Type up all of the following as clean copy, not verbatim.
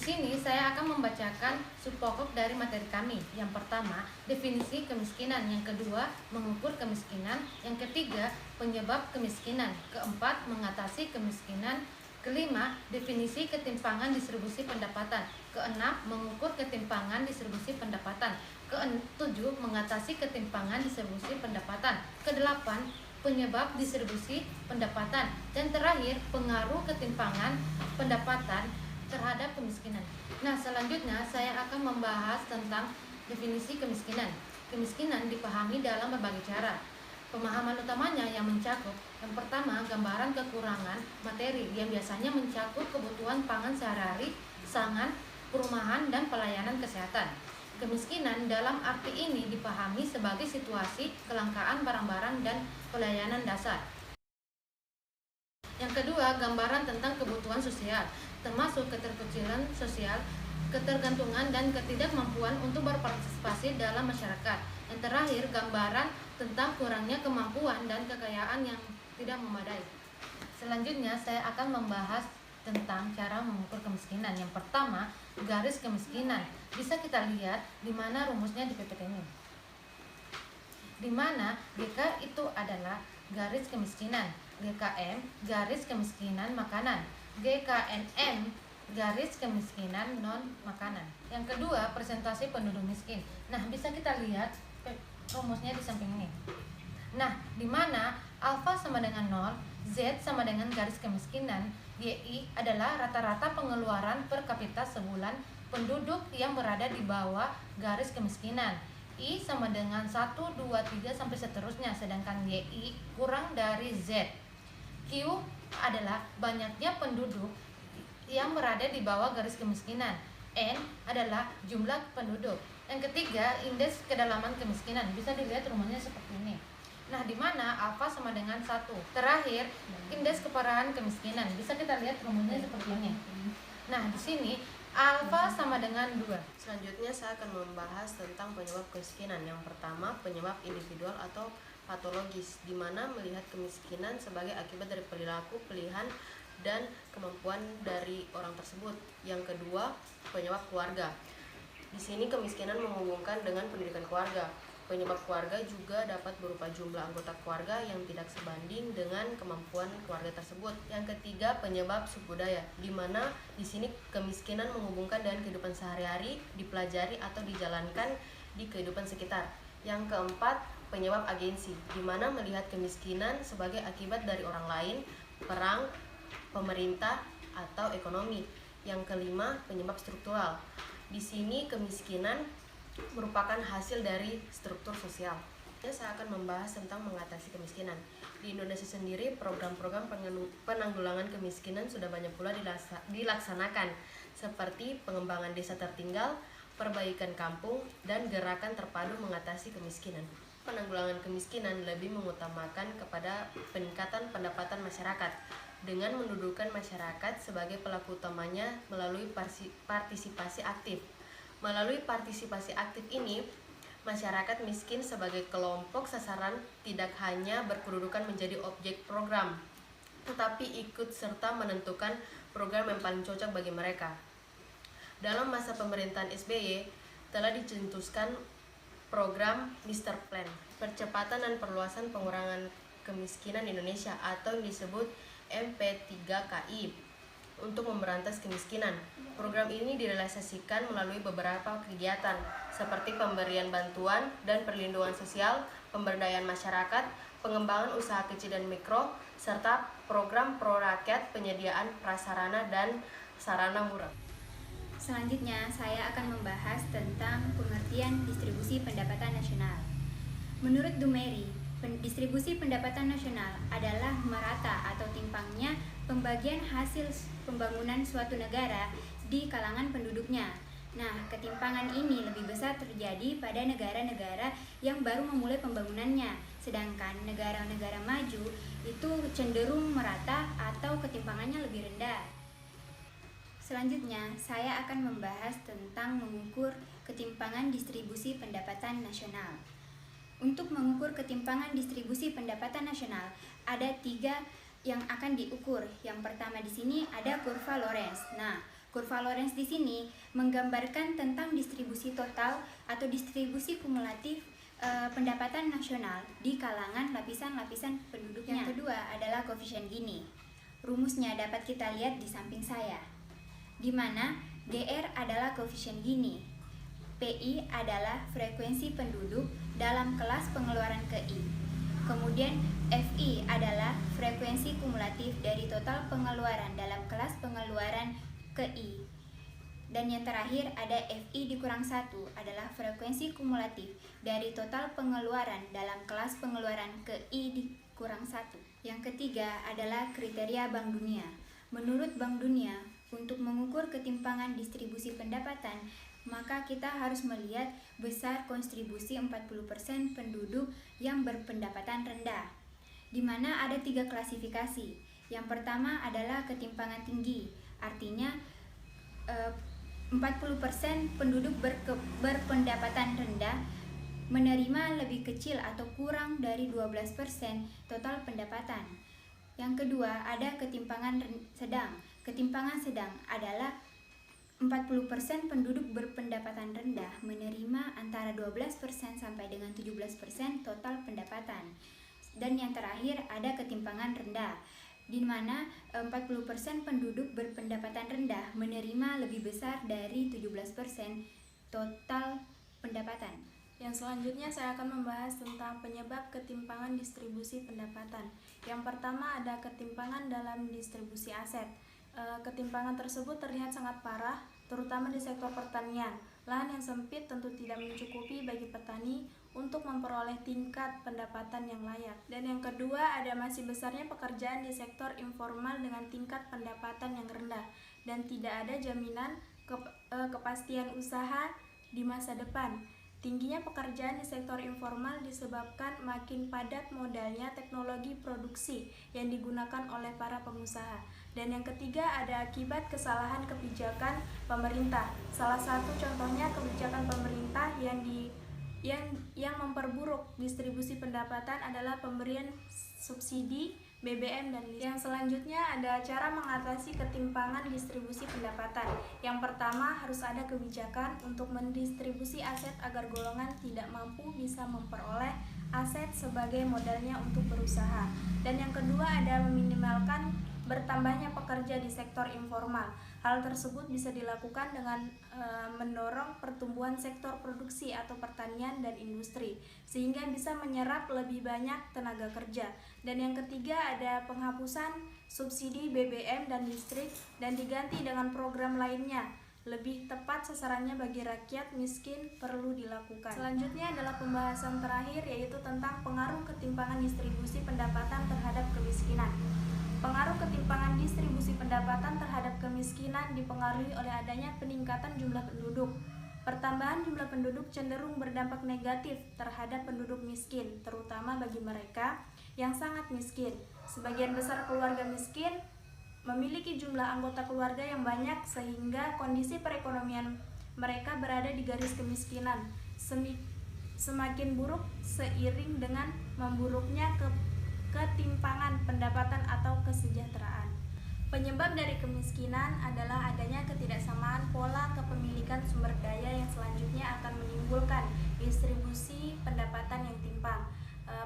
sini saya akan membacakan subpokok dari materi kami. Yang pertama, definisi kemiskinan. Yang kedua, mengukur kemiskinan. Yang ketiga, penyebab kemiskinan. Keempat, mengatasi kemiskinan. Kelima, definisi ketimpangan distribusi pendapatan. Keenam, mengukur ketimpangan distribusi pendapatan. Ketujuh, mengatasi ketimpangan distribusi pendapatan. Kedelapan, penyebab distribusi pendapatan. Dan terakhir, pengaruh ketimpangan pendapatan terhadap kemiskinan. Nah, selanjutnya saya akan membahas tentang definisi kemiskinan. Kemiskinan dipahami dalam berbagai cara. Pemahaman utamanya yang mencakup: yang pertama, gambaran kekurangan materi yang biasanya mencakup kebutuhan pangan sehari-hari, pangan, perumahan, dan pelayanan kesehatan. Kemiskinan dalam arti ini dipahami sebagai situasi kelangkaan barang-barang dan pelayanan dasar. Yang kedua, gambaran tentang kebutuhan sosial, termasuk keterkecilan sosial, ketergantungan, dan ketidakmampuan untuk berpartisipasi dalam masyarakat. Yang terakhir, gambaran tentang kurangnya kemampuan dan kekayaan yang tidak memadai. Selanjutnya, saya akan membahas tentang cara mengukur kemiskinan. Yang pertama, garis kemiskinan. Bisa kita lihat di mana rumusnya di PPT ini. Di mana GK itu adalah garis kemiskinan, GKM garis kemiskinan makanan, GKNM garis kemiskinan non makanan. Yang kedua, presentasi penduduk miskin. Nah, bisa kita lihat rumusnya di samping ini. Nah, di mana alfa sama dengan 0, Z sama dengan garis kemiskinan, YI adalah rata-rata pengeluaran per kapita sebulan penduduk yang berada di bawah garis kemiskinan. I sama dengan 1, 2, 3 sampai seterusnya, sedangkan YI kurang dari Z. Q adalah banyaknya penduduk yang berada di bawah garis kemiskinan. N adalah jumlah penduduk. Yang ketiga, indeks kedalaman kemiskinan. Bisa dilihat rumusnya seperti ini. Nah, di mana alfa sama dengan 1. Terakhir, indeks keparahan kemiskinan. Bisa kita lihat rumusnya seperti ini. Nah, di sini alfa sama dengan 2. Selanjutnya saya akan membahas tentang penyebab kemiskinan. Yang pertama, penyebab individual atau patologis, di mana melihat kemiskinan sebagai akibat dari perilaku, pilihan, dan kemampuan dari orang tersebut. Yang kedua, penyebab keluarga. Di sini kemiskinan menghubungkan dengan pendidikan keluarga. Penyebab keluarga juga dapat berupa jumlah anggota keluarga yang tidak sebanding dengan kemampuan keluarga tersebut. Yang ketiga, penyebab subbudaya, di mana di sini kemiskinan menghubungkan dengan kehidupan sehari-hari, dipelajari atau dijalankan di kehidupan sekitar. Yang keempat, penyebab agensi, di mana melihat kemiskinan sebagai akibat dari orang lain, perang, pemerintah, atau ekonomi. Yang kelima, penyebab struktural. Di sini kemiskinan merupakan hasil dari struktur sosial. Saya akan membahas tentang mengatasi kemiskinan. Di Indonesia sendiri, program-program penanggulangan kemiskinan sudah banyak pula dilaksanakan, seperti pengembangan desa tertinggal, perbaikan kampung, dan gerakan terpadu mengatasi kemiskinan. Penanggulangan kemiskinan lebih mengutamakan kepada peningkatan pendapatan masyarakat, dengan mendudukan masyarakat sebagai pelaku utamanya melalui partisipasi aktif. Melalui partisipasi aktif ini, masyarakat miskin sebagai kelompok sasaran tidak hanya berkedudukan menjadi objek program, tetapi ikut serta menentukan program yang paling cocok bagi mereka. Dalam masa pemerintahan SBY, telah dicetuskan program Mr. Plan, percepatan dan perluasan pengurangan kemiskinan Indonesia, atau yang disebut MP3KI, untuk memberantas kemiskinan. Program ini direalisasikan melalui beberapa kegiatan, seperti pemberian bantuan dan perlindungan sosial, pemberdayaan masyarakat, pengembangan usaha kecil dan mikro, serta program pro rakyat, penyediaan prasarana dan sarana murah. Selanjutnya, saya akan membahas tentang pengertian distribusi pendapatan nasional. Menurut Dumeri, distribusi pendapatan nasional adalah merata atau timpangnya pembagian hasil pembangunan suatu negara di kalangan penduduknya. Nah, ketimpangan ini lebih besar terjadi pada negara-negara yang baru memulai pembangunannya, sedangkan negara-negara maju itu cenderung merata atau ketimpangannya lebih rendah. Selanjutnya, saya akan membahas tentang mengukur ketimpangan distribusi pendapatan nasional. Untuk mengukur ketimpangan distribusi pendapatan nasional, ada 3 yang akan diukur. Yang pertama di sini ada kurva Lorenz. Nah, Kurva Lorenz di sini menggambarkan tentang distribusi total atau distribusi kumulatif pendapatan nasional di kalangan lapisan-lapisan penduduknya. Yang kedua adalah koefisien Gini. Rumusnya dapat kita lihat di samping saya, di mana GR adalah koefisien Gini, PI adalah frekuensi penduduk dalam kelas pengeluaran ke I, kemudian FI adalah frekuensi kumulatif dari total pengeluaran dalam kelas pengeluaran ke I, dan yang terakhir ada FI dikurang 1 adalah frekuensi kumulatif dari total pengeluaran dalam kelas pengeluaran ke I dikurang 1. Yang ketiga adalah kriteria Bank Dunia. Menurut Bank Dunia, untuk mengukur ketimpangan distribusi pendapatan, maka kita harus melihat besar kontribusi 40% penduduk yang berpendapatan rendah, di mana ada 3 klasifikasi. Yang pertama adalah ketimpangan tinggi, artinya 40% penduduk berpendapatan rendah menerima lebih kecil atau kurang dari 12% total pendapatan. Yang kedua ada ketimpangan sedang. Ketimpangan sedang adalah 40% penduduk berpendapatan rendah menerima antara 12% sampai dengan 17% total pendapatan. Dan yang terakhir ada ketimpangan rendah, di mana 40% penduduk berpendapatan rendah menerima lebih besar dari 17% total pendapatan. Yang selanjutnya saya akan membahas tentang penyebab ketimpangan distribusi pendapatan. Yang pertama ada ketimpangan dalam distribusi aset. Ketimpangan tersebut terlihat sangat parah, terutama di sektor pertanian. Lahan yang sempit tentu tidak mencukupi bagi petani untuk memperoleh tingkat pendapatan yang layak. Dan yang kedua ada masih besarnya pekerjaan di sektor informal dengan tingkat pendapatan yang rendah dan tidak ada jaminan kepastian usaha di masa depan. Tingginya pekerjaan di sektor informal disebabkan makin padat modalnya teknologi produksi yang digunakan oleh para pengusaha. Dan yang ketiga ada akibat kesalahan kebijakan pemerintah. Salah satu contohnya kebijakan pemerintah yang memperburuk distribusi pendapatan adalah pemberian subsidi BBM dan listrik. Yang selanjutnya ada cara mengatasi ketimpangan distribusi pendapatan. Yang pertama harus ada kebijakan untuk mendistribusi aset agar golongan tidak mampu bisa memperoleh aset sebagai modalnya untuk berusaha. Dan yang kedua ada meminimalkan bertambahnya pekerja di sektor informal. Hal tersebut bisa dilakukan dengan mendorong pertumbuhan sektor produksi atau pertanian dan industri, sehingga bisa menyerap lebih banyak tenaga kerja. Dan yang ketiga ada penghapusan subsidi BBM dan listrik dan diganti dengan program lainnya. Lebih tepat sasarannya bagi rakyat miskin perlu dilakukan. Selanjutnya adalah pembahasan terakhir, yaitu tentang pengaruh ketimpangan distribusi pendapatan terhadap kemiskinan. Pengaruh ketimpangan distribusi pendapatan terhadap kemiskinan dipengaruhi oleh adanya peningkatan jumlah penduduk. Pertambahan jumlah penduduk cenderung berdampak negatif terhadap penduduk miskin, terutama bagi mereka yang sangat miskin. Sebagian besar keluarga miskin memiliki jumlah anggota keluarga yang banyak sehingga kondisi perekonomian mereka berada di garis kemiskinan. Semakin buruk seiring dengan memburuknya ketimpangan pendapatan atau kesejahteraan. Penyebab dari kemiskinan adalah adanya ketidaksamaan pola kepemilikan sumber daya yang selanjutnya akan menimbulkan distribusi pendapatan yang timpang.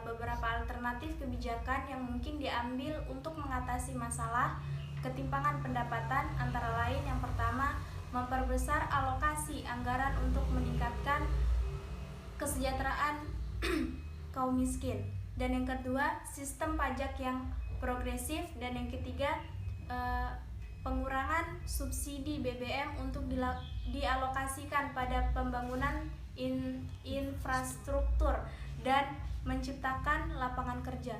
Beberapa alternatif kebijakan yang mungkin diambil untuk mengatasi masalah ketimpangan pendapatan antara lain yang pertama, memperbesar alokasi anggaran untuk meningkatkan kesejahteraan kaum miskin. Dan yang kedua, sistem pajak yang progresif. Dan yang ketiga, pengurangan subsidi BBM untuk dialokasikan pada pembangunan infrastruktur dan menciptakan lapangan kerja.